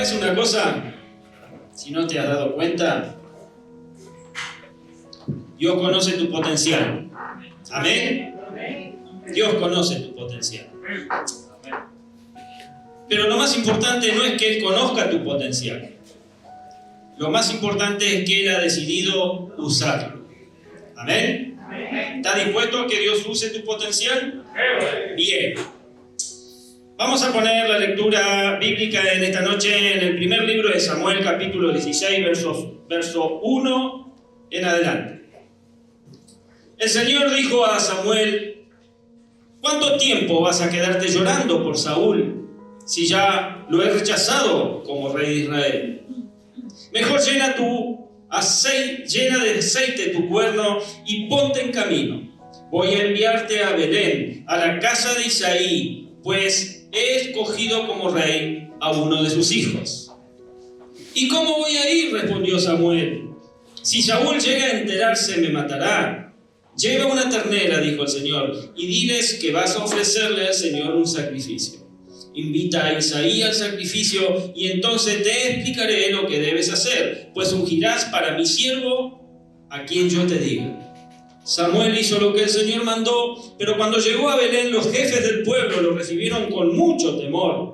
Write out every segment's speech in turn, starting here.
¿Sabes una cosa? Si no te has dado cuenta, Dios conoce tu potencial. ¿Amén? Dios conoce tu potencial. Pero lo más importante no es que Él conozca tu potencial. Lo más importante es que Él ha decidido usarlo. ¿Amén? ¿Estás dispuesto a que Dios use tu potencial? Bien. Vamos a poner la lectura bíblica en esta noche en el primer libro de Samuel, capítulo 16, verso 1 en adelante. El Señor dijo a Samuel: ¿cuánto tiempo vas a quedarte llorando por Saúl, si ya lo he rechazado como rey de Israel? Mejor llena de aceite tu cuerno y ponte en camino. Voy a enviarte a Belén, a la casa de Isaí, pues he escogido como rey a uno de sus hijos. ¿Y cómo voy a ir?, respondió Samuel. Si Saúl llega a enterarse, me matará. Lleva una ternera, dijo el Señor, y diles que vas a ofrecerle al Señor un sacrificio. Invita a Isaí al sacrificio y entonces te explicaré lo que debes hacer, pues ungirás para mi siervo a quien yo te diga. Samuel hizo lo que el Señor mandó, pero cuando llegó a Belén, los jefes del pueblo lo recibieron con mucho temor.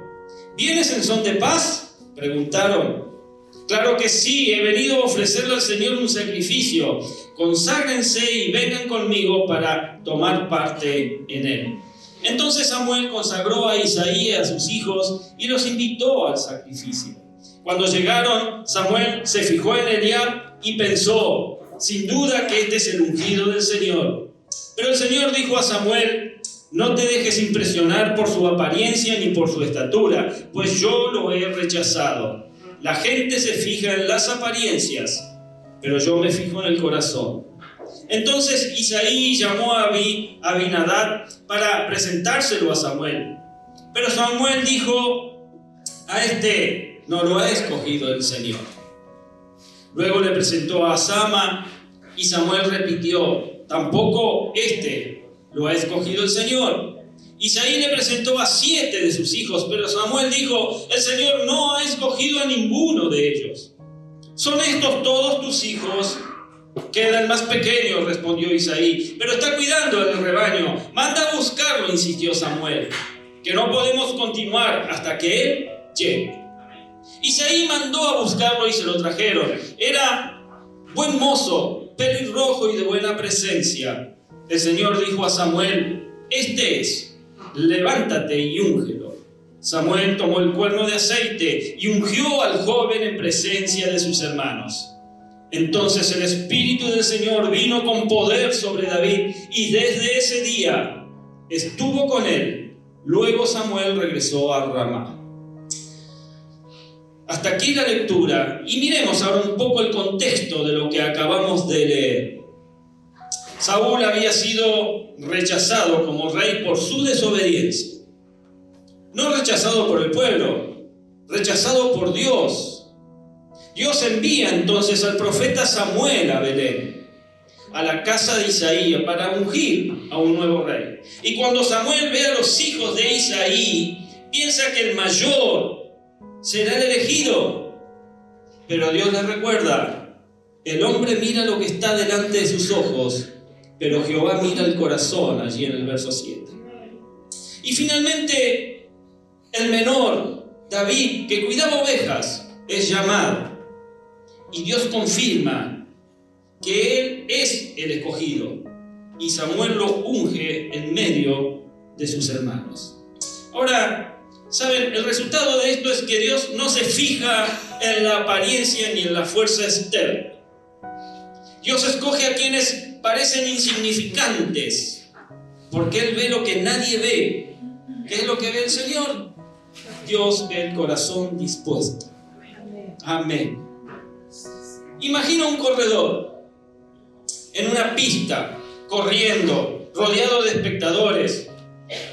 ¿Vienes en son de paz?, preguntaron. Claro que sí, he venido a ofrecerle al Señor un sacrificio. Conságrense y vengan conmigo para tomar parte en él. Entonces Samuel consagró a Isaí y a sus hijos y los invitó al sacrificio. Cuando llegaron, Samuel se fijó en Eliab y pensó: sin duda que este es el ungido del Señor. Pero el Señor dijo a Samuel: no te dejes impresionar por su apariencia ni por su estatura, pues yo lo he rechazado. La gente se fija en las apariencias, pero yo me fijo en el corazón. Entonces Isaí llamó a Abinadab para presentárselo a Samuel. Pero Samuel dijo: a este no lo ha escogido el Señor. Luego le presentó a Sama y Samuel repitió: tampoco este lo ha escogido el Señor. Isaí le presentó a 7 de sus hijos, pero Samuel dijo: el Señor no ha escogido a ninguno de ellos. ¿Son estos todos tus hijos? Queda el más pequeño, respondió Isaí, pero está cuidando el rebaño. Manda a buscarlo, insistió Samuel, que no podemos continuar hasta que él llegue. Isaí mandó a buscarlo y se lo trajeron. Era buen mozo, pelirrojo y de buena presencia. El Señor dijo a Samuel: este es, levántate y úngelo. Samuel tomó el cuerno de aceite y ungió al joven en presencia de sus hermanos. Entonces el Espíritu del Señor vino con poder sobre David y desde ese día estuvo con él. Luego Samuel regresó a Ramá. Hasta aquí la lectura y miremos ahora un poco el contexto de lo que acabamos de leer. Saúl había sido rechazado como rey por su desobediencia. No rechazado por el pueblo, rechazado por Dios. Dios envía entonces al profeta Samuel a Belén, a la casa de Isaí, para ungir a un nuevo rey. Y cuando Samuel ve a los hijos de Isaí, piensa que el mayor será el elegido. Pero Dios le recuerda: el hombre mira lo que está delante de sus ojos, pero Jehová mira el corazón, allí en el verso 7. Y finalmente, el menor, David, que cuidaba ovejas, es llamado. Y Dios confirma que él es el escogido. Y Samuel lo unge en medio de sus hermanos. Ahora, ¿saben? El resultado de esto es que Dios no se fija en la apariencia ni en la fuerza externa. Dios escoge a quienes parecen insignificantes, porque Él ve lo que nadie ve. ¿Qué es lo que ve el Señor? Dios ve el corazón dispuesto. Amén. Imagina un corredor en una pista, corriendo, rodeado de espectadores.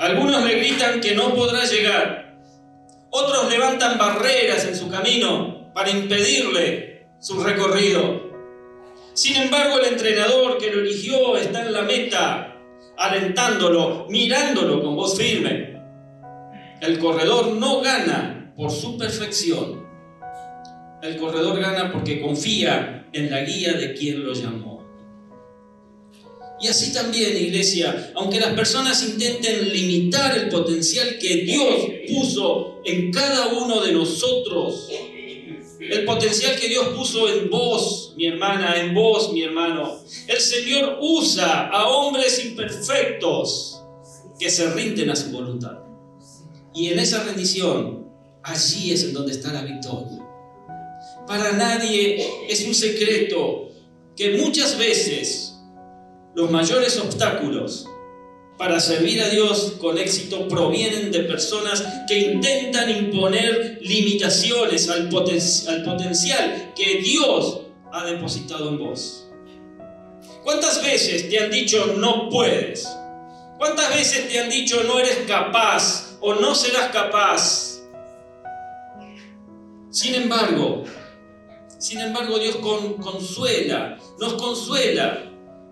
Algunos le gritan que no podrá llegar. Otros levantan barreras en su camino para impedirle su recorrido. Sin embargo, el entrenador que lo eligió está en la meta, alentándolo, mirándolo con voz firme. El corredor no gana por su perfección, El corredor gana porque confía en la guía de quien lo llamó. Y así también, iglesia, aunque las personas intenten limitar el potencial que Dios puso en cada uno de nosotros, el potencial que Dios puso en vos, mi hermana, en vos, mi hermano, el Señor usa a hombres imperfectos que se rinden a su voluntad. Y en esa rendición, allí es en donde está la victoria. Para nadie es un secreto que muchas veces los mayores obstáculos para servir a Dios con éxito provienen de personas que intentan imponer limitaciones al potencial que Dios ha depositado en vos. ¿Cuántas veces te han dicho no puedes? ¿Cuántas veces te han dicho no eres capaz o no serás capaz? Sin embargo, Dios nos consuela.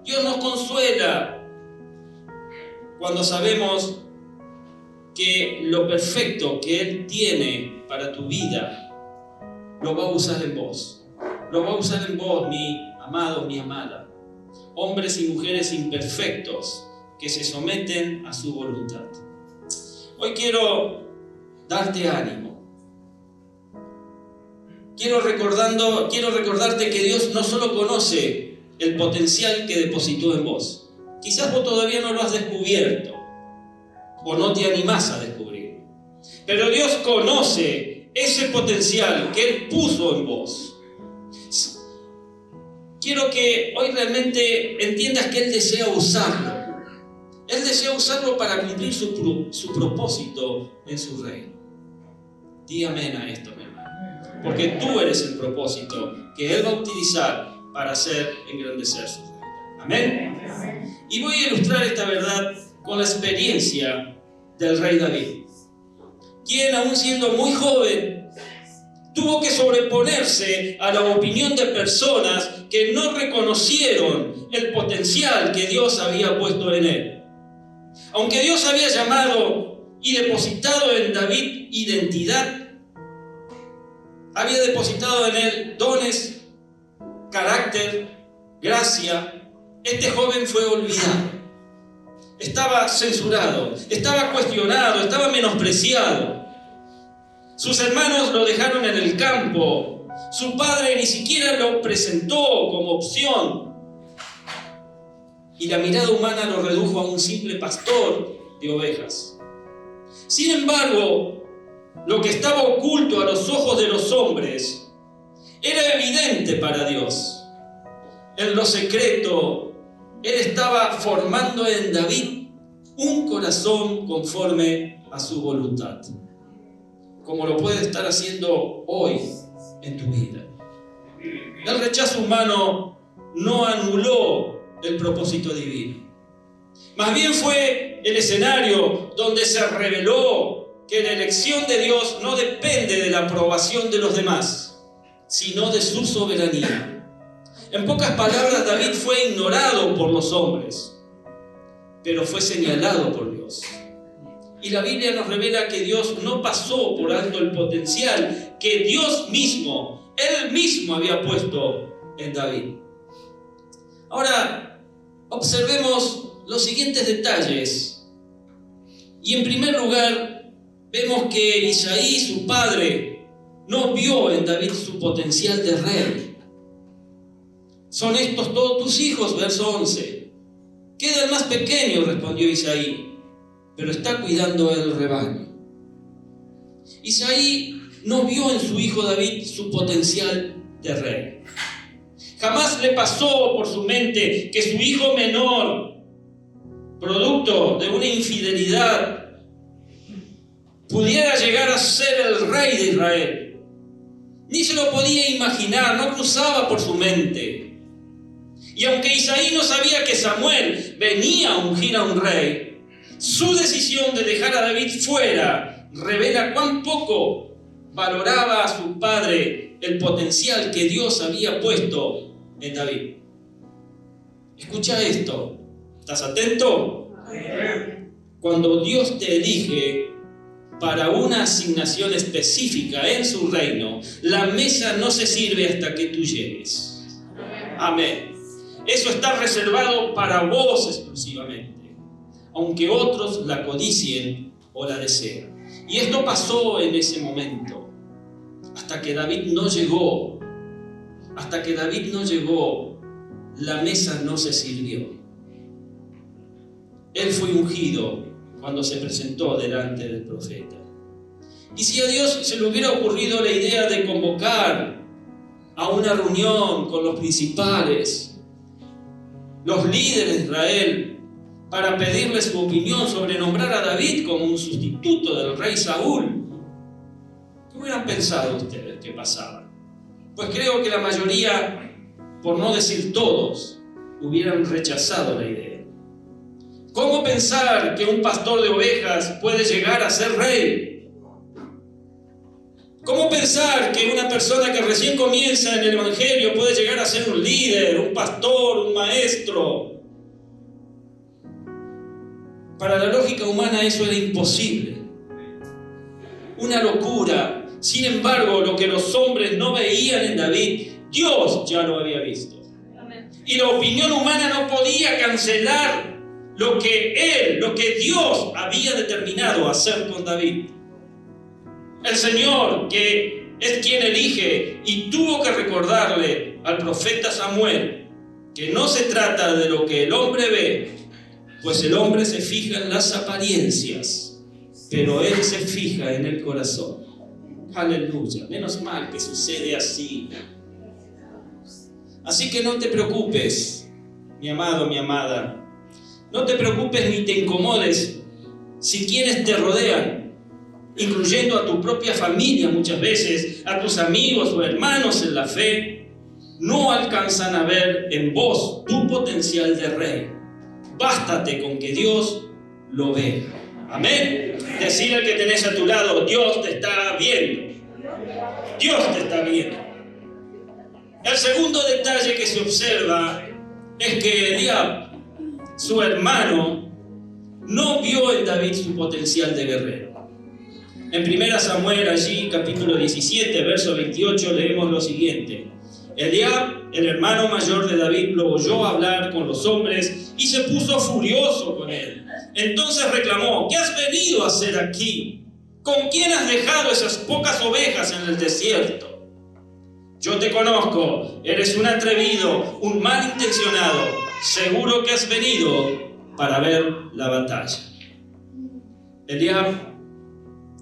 Dios nos consuela cuando sabemos que lo perfecto que Él tiene para tu vida lo va a usar en vos. Lo va a usar en vos, mi amado, mi amada. Hombres y mujeres imperfectos que se someten a su voluntad. Hoy quiero darte ánimo. Quiero recordarte que Dios no solo conoce el potencial que depositó en vos. Quizás vos todavía no lo has descubierto o no te animás a descubrir. Pero Dios conoce ese potencial que Él puso en vos. Quiero que hoy realmente entiendas que Él desea usarlo. Él desea usarlo para cumplir su propósito en su reino. Di amén a esto, mi hermano. Porque tú eres el propósito que Él va a utilizar para hacer engrandecer su reino. Amén. Y voy a ilustrar esta verdad con la experiencia del rey David, quien, aún siendo muy joven, tuvo que sobreponerse a la opinión de personas que no reconocieron el potencial que Dios había puesto en él. Aunque Dios había llamado y depositado en David identidad, había depositado en él dones, carácter, gracia, este joven fue olvidado. Estaba censurado, estaba cuestionado, estaba menospreciado. Sus hermanos lo dejaron en el campo. Su padre ni siquiera lo presentó como opción. Y la mirada humana lo redujo a un simple pastor de ovejas. Sin embargo, lo que estaba oculto a los ojos de los hombres era evidente para Dios. En lo secreto, Él estaba formando en David un corazón conforme a su voluntad, como lo puede estar haciendo hoy en tu vida. El rechazo humano no anuló el propósito divino. Más bien fue el escenario donde se reveló que la elección de Dios no depende de la aprobación de los demás, sino de su soberanía. En pocas palabras, David fue ignorado por los hombres, pero fue señalado por Dios. Y la Biblia nos revela que Dios no pasó por alto el potencial que Dios mismo, Él mismo había puesto en David. Ahora, observemos los siguientes detalles. Y en primer lugar, vemos que Isaí, su padre, no vio en David su potencial de rey. ¿Son estos todos tus hijos? Verso 11. Queda el más pequeño, respondió Isaí, pero está cuidando el rebaño. Isaí no vio en su hijo David su potencial de rey. Jamás le pasó por su mente que su hijo menor, producto de una infidelidad, pudiera llegar a ser el rey de Israel. Ni se lo podía imaginar, no cruzaba por su mente. Y aunque Isaí no sabía que Samuel venía a ungir a un rey, su decisión de dejar a David fuera revela cuán poco valoraba a su padre el potencial que Dios había puesto en David. Escucha esto. ¿Estás atento? Cuando Dios te elige, para una asignación específica en su reino, la mesa no se sirve hasta que tú llegues. Amén. Eso está reservado para vos exclusivamente, aunque otros la codicien o la desean. Y esto pasó en ese momento, hasta que David no llegó. Hasta que David no llegó, la mesa no se sirvió. Él fue ungido cuando se presentó delante del profeta. Y si a Dios se le hubiera ocurrido la idea de convocar a una reunión con los principales, los líderes de Israel, para pedirle su opinión sobre nombrar a David como un sustituto del rey Saúl, ¿qué hubieran pensado ustedes que pasaba? Pues creo que la mayoría, por no decir todos, hubieran rechazado la idea. ¿Cómo pensar que un pastor de ovejas puede llegar a ser rey? ¿Cómo pensar que una persona que recién comienza en el evangelio puede llegar a ser un líder, un pastor, un maestro? Para la lógica humana eso era imposible. Una locura. Sin embargo, lo que los hombres no veían en David, Dios ya lo había visto. Y la opinión humana no podía cancelar lo que Dios había determinado hacer con David. El Señor, que es quien elige, y tuvo que recordarle al profeta Samuel que no se trata de lo que el hombre ve, pues el hombre se fija en las apariencias, pero él se fija en el corazón. Aleluya, menos mal que sucede así. Así que no te preocupes, mi amado, mi amada. No te preocupes ni te incomodes si quienes te rodean, incluyendo a tu propia familia muchas veces, a tus amigos o hermanos en la fe, no alcanzan a ver en vos tu potencial de rey. Bástate con que Dios lo vea. Amén. Decir al que tenés a tu lado, Dios te está viendo. Dios te está viendo. El segundo detalle que se observa es que Eliab, su hermano, no vio en David su potencial de guerrero. En 1 Samuel, allí, capítulo 17, verso 28, leemos lo siguiente. Eliab, el hermano mayor de David, lo oyó hablar con los hombres y se puso furioso con él. Entonces reclamó: ¿qué has venido a hacer aquí? ¿Con quién has dejado esas pocas ovejas en el desierto? Yo te conozco, eres un atrevido, un malintencionado. Seguro que has venido para ver la batalla. Eliab,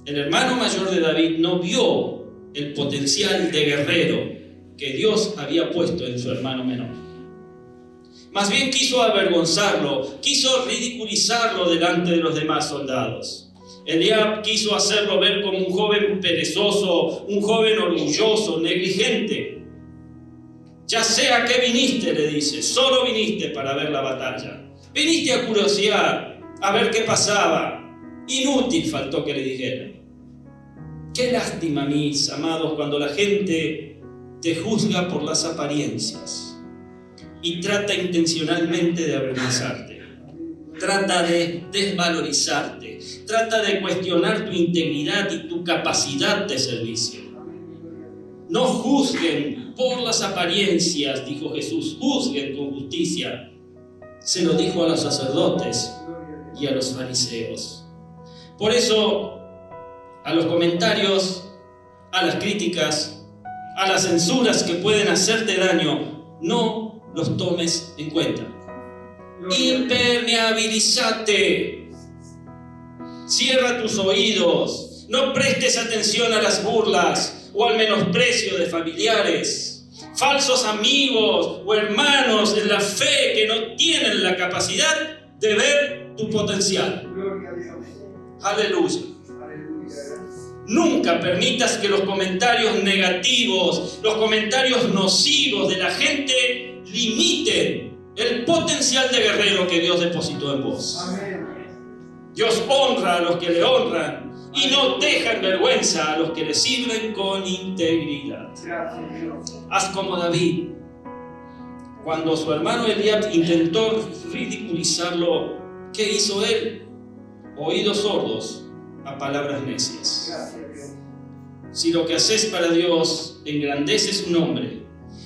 el hermano mayor de David, no vio el potencial de guerrero que Dios había puesto en su hermano menor. Más bien quiso avergonzarlo, quiso ridiculizarlo delante de los demás soldados. Eliab quiso hacerlo ver como un joven perezoso, un joven orgulloso, negligente. Ya sé a qué viniste, le dice, solo viniste para ver la batalla. Viniste a curiosear, a ver qué pasaba. Inútil faltó que le dijera. Qué lástima, mis amados, cuando la gente te juzga por las apariencias y trata intencionalmente de avergonzarte. Trata de desvalorizarte, trata de cuestionar tu integridad y tu capacidad de servicio. No juzguen por las apariencias, dijo Jesús, juzguen con justicia. Se lo dijo a los sacerdotes y a los fariseos. Por eso, a los comentarios, a las críticas, a las censuras que pueden hacerte daño, no los tomes en cuenta. Impermeabilizate. Cierra tus oídos. No prestes atención a las burlas o al menosprecio de familiares, falsos amigos o hermanos en la fe que no tienen la capacidad de ver tu potencial. Aleluya. Nunca permitas que los comentarios negativos, los comentarios nocivos de la gente limiten el potencial de guerrero que Dios depositó en vos. Amén. Dios honra a los que le honran y no deja en vergüenza a los que le sirven con integridad. Haz como David. Cuando su hermano Eliab intentó ridiculizarlo, ¿qué hizo él? Oídos sordos a palabras necias. Si lo que haces para Dios engrandece su nombre,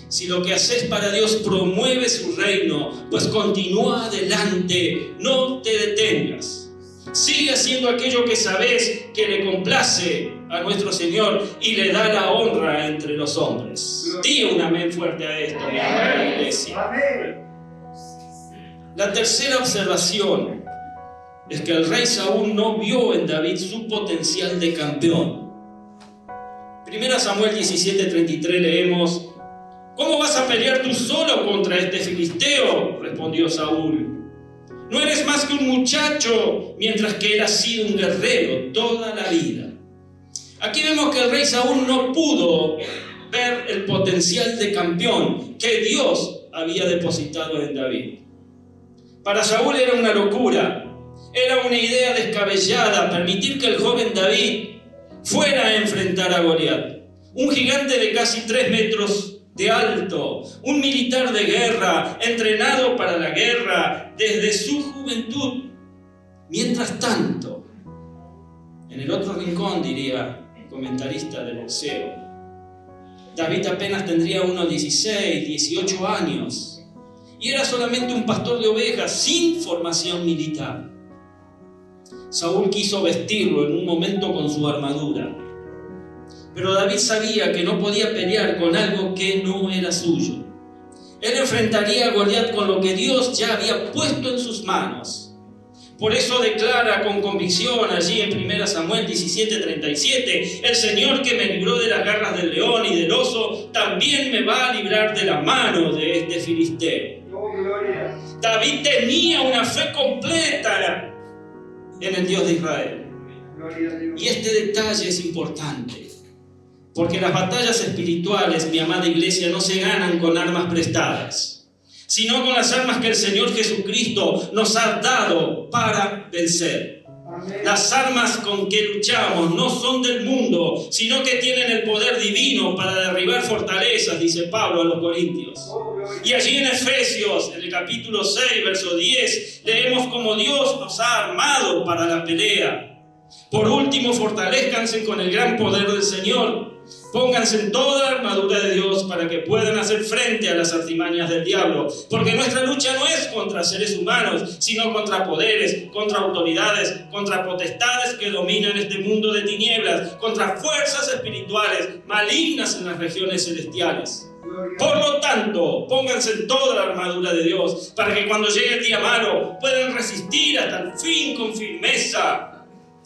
si lo que haces para Dios promueve su reino, pues continúa adelante, no te detengas. Sigue haciendo aquello que sabes que le complace a nuestro Señor y le da la honra entre los hombres. Di un amén fuerte a esto, mi amada iglesia. La tercera observación es que el rey Saúl no vio en David su potencial de campeón. 1 Samuel 17:33 leemos: ¿Cómo vas a pelear tú solo contra este filisteo?, respondió Saúl. No eres más que un muchacho, mientras que él ha sido un guerrero toda la vida. Aquí vemos que el rey Saúl no pudo ver el potencial de campeón que Dios había depositado en David. Para Saúl era una locura, era una idea descabellada permitir que el joven David fuera a enfrentar a Goliat, un gigante de casi 3 metros de alto, un militar de guerra, entrenado para la guerra desde su juventud. Mientras tanto, en el otro rincón, diría el comentarista de boxeo, David apenas tendría unos 16, 18 años y era solamente un pastor de ovejas sin formación militar. Saúl quiso vestirlo en un momento con su armadura, pero David sabía que no podía pelear con algo que no era suyo. Él enfrentaría a Goliat con lo que Dios ya había puesto en sus manos. Por eso declara con convicción allí en 1 Samuel 17:37: el Señor que me libró de las garras del león y del oso, también me va a librar de la mano de este filisteo. David tenía una fe completa en el Dios de Israel. Y este detalle es importante, porque las batallas espirituales, mi amada iglesia, no se ganan con armas prestadas, sino con las armas que el Señor Jesucristo nos ha dado para vencer. Las armas con que luchamos no son del mundo, sino que tienen el poder divino para derribar fortalezas, dice Pablo a los Corintios. Y allí en Efesios, en el capítulo 6, verso 10, leemos cómo Dios nos ha armado para la pelea. Por último, fortalezcanse con el gran poder del Señor. Pónganse en toda la armadura de Dios para que puedan hacer frente a las artimañas del diablo. Porque nuestra lucha no es contra seres humanos, sino contra poderes, contra autoridades, contra potestades que dominan este mundo de tinieblas, contra fuerzas espirituales malignas en las regiones celestiales. Por lo tanto, pónganse en toda la armadura de Dios para que cuando llegue el día malo puedan resistir hasta el fin con firmeza.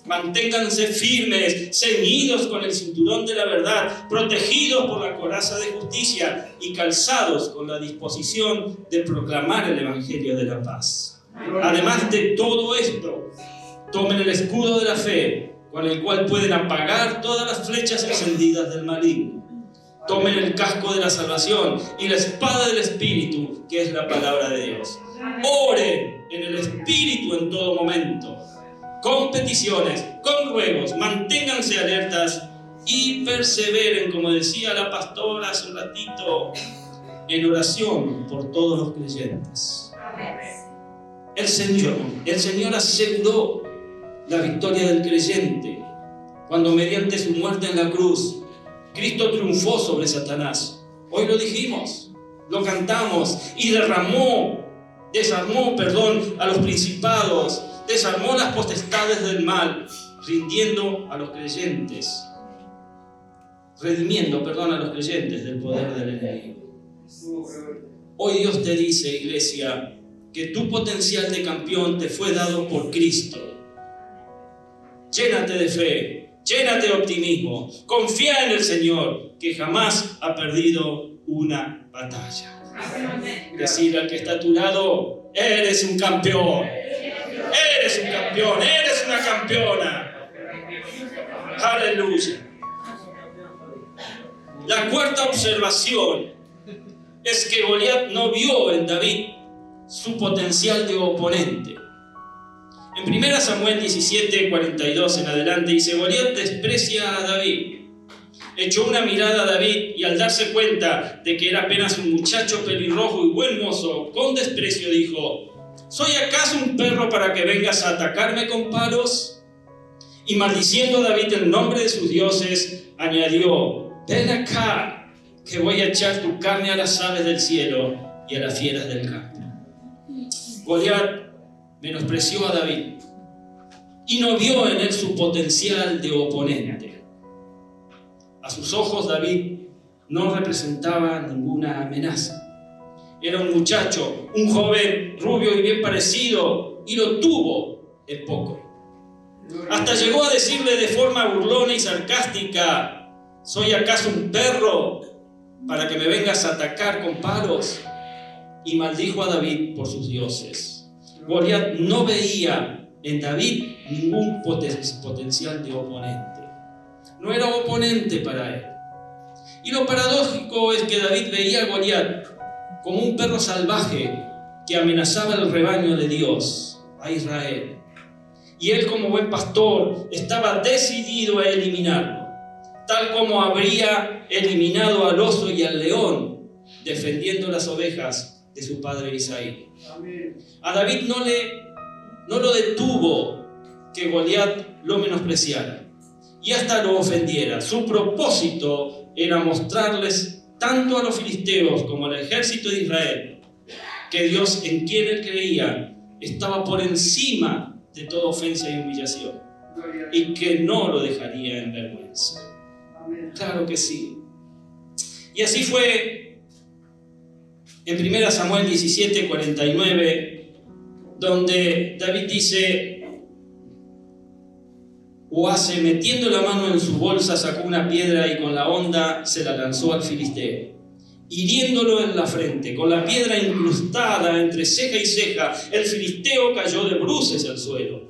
Manténganse firmes, ceñidos con el cinturón de la verdad, protegidos por la coraza de justicia y calzados con la disposición de proclamar el evangelio de la paz. Además de todo esto, tomen el escudo de la fe, con el cual pueden apagar todas las flechas encendidas del maligno. Tomen el casco de la salvación y la espada del Espíritu, que es la palabra de Dios. Oren en el Espíritu en todo momento, con peticiones, con ruegos, manténganse alertas y perseveren, como decía la pastora hace un ratito, en oración por todos los creyentes. El Señor aseguró la victoria del creyente cuando mediante su muerte en la cruz Cristo triunfó sobre Satanás. Hoy lo dijimos, lo cantamos, y desarmó a los principados, desarmó las potestades del mal, redimiendo a los creyentes del poder del enemigo. Hoy Dios te dice, iglesia, que tu potencial de campeón te fue dado por Cristo. Llénate de fe, llénate de optimismo, confía en el Señor, que jamás ha perdido una batalla. Decirle al que está a tu lado: eres un campeón. Eres un campeón, eres una campeona. Aleluya. La cuarta observación es que Goliat no vio en David su potencial de oponente. En 1 Samuel 17:42 en adelante dice: Goliat desprecia a David. Echó una mirada a David y al darse cuenta de que era apenas un muchacho pelirrojo y buen mozo, con desprecio dijo: ¿soy acaso un perro para que vengas a atacarme con palos? Y maldiciendo a David en nombre de sus dioses, añadió: ven acá, que voy a echar tu carne a las aves del cielo y a las fieras del campo. Goliat menospreció a David y no vio en él su potencial de oponente. A sus ojos, David no representaba ninguna amenaza. Era un muchacho, un joven rubio y bien parecido, y lo tuvo en poco. Hasta llegó a decirle de forma burlona y sarcástica: ¿soy acaso un perro para que me vengas a atacar con palos? Y maldijo a David por sus dioses. Goliat no veía en David ningún potencial de oponente. No era oponente para él. Y lo paradójico es que David veía a Goliat como un perro salvaje que amenazaba el rebaño de Dios, a Israel. Y él, como buen pastor, estaba decidido a eliminarlo, tal como habría eliminado al oso y al león, defendiendo las ovejas de su padre Isaí. A David no lo detuvo que Goliat lo menospreciara y hasta lo ofendiera. Su propósito era mostrarles tanto a los filisteos como al ejército de Israel que Dios, en quien él creía, estaba por encima de toda ofensa y humillación, y que no lo dejaría en vergüenza. Claro que sí. Y así fue en 1 Samuel 17:49, donde David dice: Oase, metiendo la mano en su bolsa, sacó una piedra y con la honda se la lanzó al filisteo, hiriéndolo en la frente. Con la piedra incrustada entre ceja y ceja, el filisteo cayó de bruces al suelo.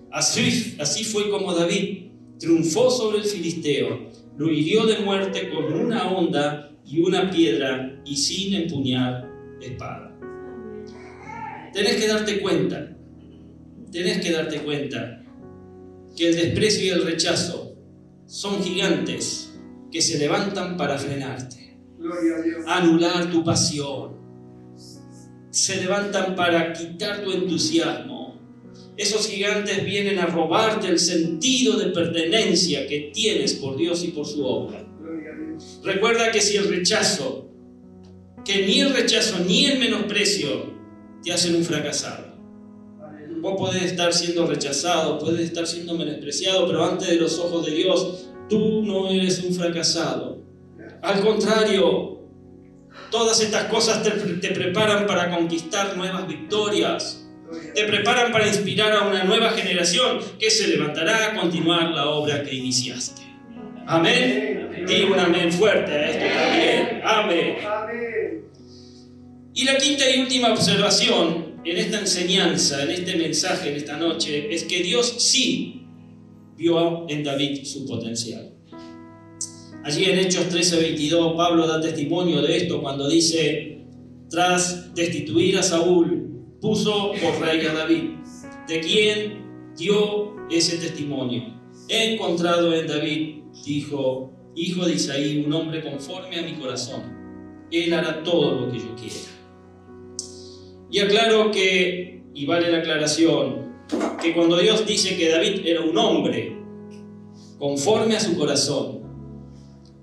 Así fue como David triunfó sobre el filisteo. Lo hirió de muerte con una honda y una piedra y sin empuñar espada. Tenés que darte cuenta que el desprecio y el rechazo son gigantes que se levantan para frenarte, anular tu pasión, se levantan para quitar tu entusiasmo. Esos gigantes vienen a robarte el sentido de pertenencia que tienes por Dios y por su obra. Recuerda que ni el rechazo ni el menosprecio te hacen un fracasado. Vos podés estar siendo rechazado, podés estar siendo menospreciado, pero ante de los ojos de Dios, tú no eres un fracasado. Al contrario, todas estas cosas te preparan para conquistar nuevas victorias. Te preparan para inspirar a una nueva generación que se levantará a continuar la obra que iniciaste. Amén. Di un amén fuerte a esto también. Amén. Y la quinta y última observación en esta enseñanza, en este mensaje, en esta noche, es que Dios sí vio en David su potencial. Allí en Hechos 13:22, Pablo da testimonio de esto cuando dice: tras destituir a Saúl, puso por rey a David, de quien dio ese testimonio. He encontrado en David, dijo, hijo de Isaí, un hombre conforme a mi corazón. Él hará todo lo que yo quiera. Y aclaro que, y vale la aclaración, que cuando Dios dice que David era un hombre conforme a su corazón,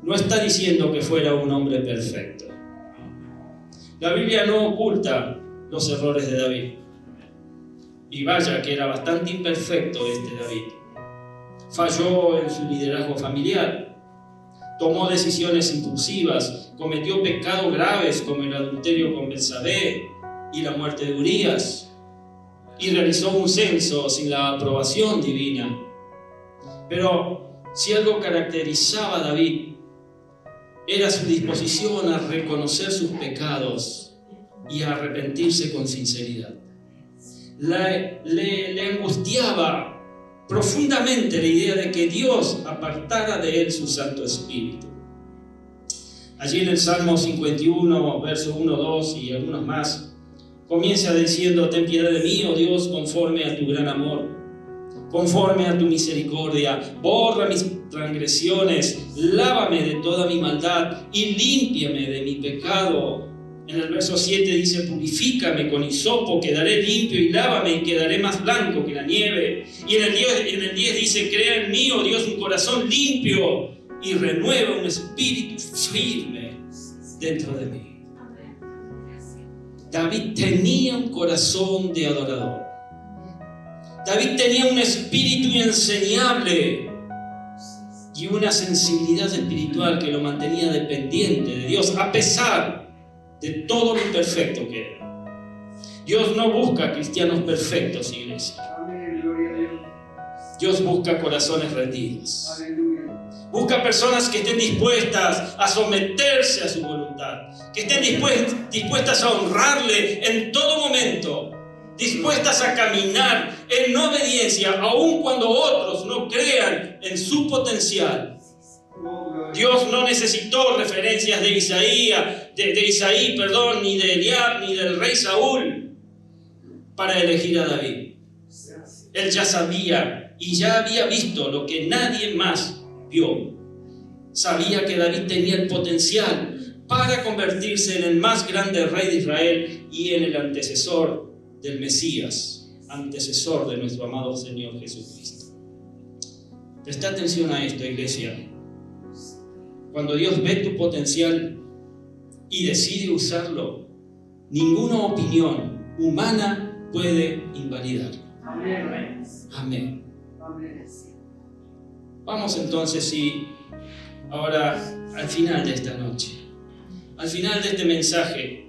no está diciendo que fuera un hombre perfecto. La Biblia no oculta los errores de David. Y vaya que era bastante imperfecto David. Falló en su liderazgo familiar, tomó decisiones impulsivas, cometió pecados graves como el adulterio con Betsabé y la muerte de Urías, y realizó un censo sin la aprobación divina. Pero si algo caracterizaba a David, era su disposición a reconocer sus pecados y a arrepentirse con sinceridad. Le angustiaba profundamente la idea de que Dios apartara de él su Santo Espíritu. Allí en el Salmo 51, versos 1, 2 y algunos más, comienza diciendo: ten piedad de mí, oh Dios, conforme a tu gran amor, conforme a tu misericordia, borra mis transgresiones, lávame de toda mi maldad y límpiame de mi pecado. En el verso 7 dice: purifícame con hisopo, quedaré limpio, y lávame y quedaré más blanco que la nieve. Y en el 10 dice: crea en mí, oh Dios, un corazón limpio y renueva un espíritu firme dentro de mí. David tenía un corazón de adorador. David tenía un espíritu enseñable y una sensibilidad espiritual que lo mantenía dependiente de Dios, a pesar de todo lo imperfecto que era. Dios no busca cristianos perfectos, iglesia. Dios busca corazones rendidos. Busca personas que estén dispuestas a someterse a su voluntad, que estén dispuestas a honrarle en todo momento, dispuestas a caminar en obediencia, aun cuando otros no crean en su potencial. Dios no necesitó referencias de Isaí, ni de Eliab, ni del rey Saúl para elegir a David. Él ya sabía y ya había visto lo que nadie más vio. Sabía que David tenía el potencial para convertirse en el más grande rey de Israel y en el antecesor del Mesías, antecesor de nuestro amado Señor Jesucristo. Presta atención a esto, iglesia. Cuando Dios ve tu potencial y decide usarlo, ninguna opinión humana puede invalidarlo. Amén. Amén. Vamos entonces ahora al final de esta noche, al final de este mensaje,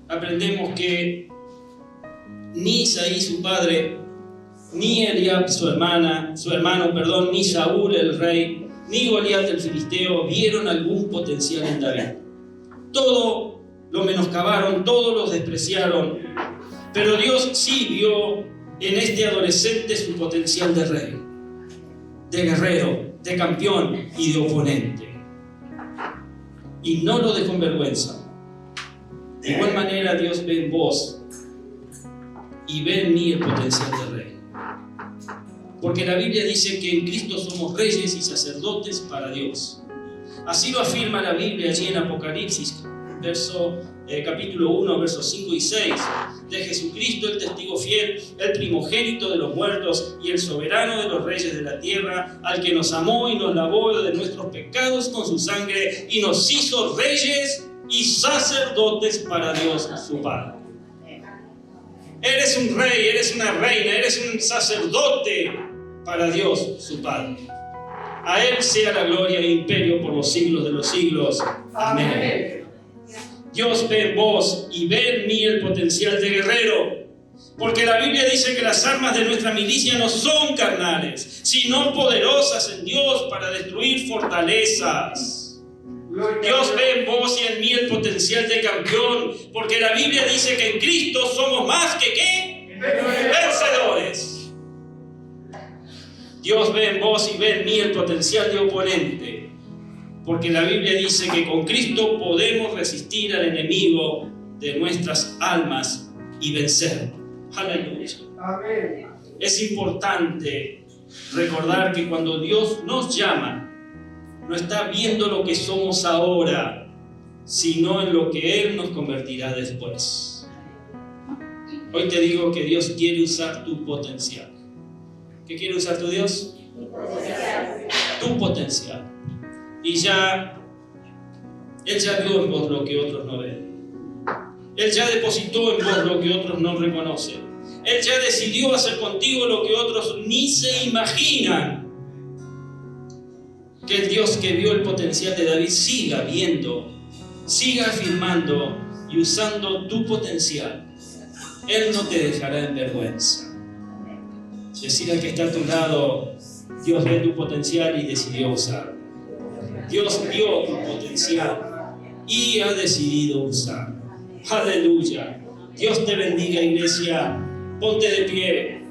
aprendemos que ni Isaí su padre, ni Eliab su hermano, ni Saúl el rey, ni Goliat el filisteo vieron algún potencial en David. Todo lo menoscabaron, todo lo despreciaron, pero Dios sí vio en este adolescente su potencial de rey, de guerrero, de campeón y de oponente. Y no lo dejó en vergüenza. De igual manera Dios ve en vos y ve en mí el potencial de rey. Porque la Biblia dice que en Cristo somos reyes y sacerdotes para Dios. Así lo afirma la Biblia allí en Apocalipsis, capítulo 1, versos 5 y 6. De Jesucristo, el testigo fiel, el primogénito de los muertos y el soberano de los reyes de la tierra, al que nos amó y nos lavó de nuestros pecados con su sangre y nos hizo reyes y sacerdotes para Dios su Padre. Eres un rey, eres una reina, eres un sacerdote para Dios su Padre. A Él sea la gloria e imperio por los siglos de los siglos. Amén. Dios ve en vos y ve en mí el potencial de guerrero. Porque la Biblia dice que las armas de nuestra milicia no son carnales, sino poderosas en Dios para destruir fortalezas. Dios ve en vos y en mí el potencial de campeón, porque la Biblia dice que en Cristo somos más que ¿qué? Vencedores. Dios ve en vos y ve en mí el potencial de oponente, porque la Biblia dice que con Cristo podemos resistir al enemigo de nuestras almas y vencer. Aleluya. Amén. Es importante recordar que cuando Dios nos llama, no está viendo lo que somos ahora, sino en lo que Él nos convertirá después. Hoy te digo que Dios quiere usar tu potencial. ¿Qué quiere usar tu Dios? Tu potencial. Y Él ya vio en vos lo que otros no ven. Él ya depositó en vos lo que otros no reconocen. Él ya decidió hacer contigo lo que otros ni se imaginan. Que el Dios que vio el potencial de David siga viendo, siga afirmando y usando tu potencial. Él no te dejará en vergüenza. Decir al que está a tu lado: Dios ve tu potencial y decidió usarlo. Dios vio tu potencial y ha decidido usarlo. Aleluya. Dios te bendiga, iglesia. Ponte de pie.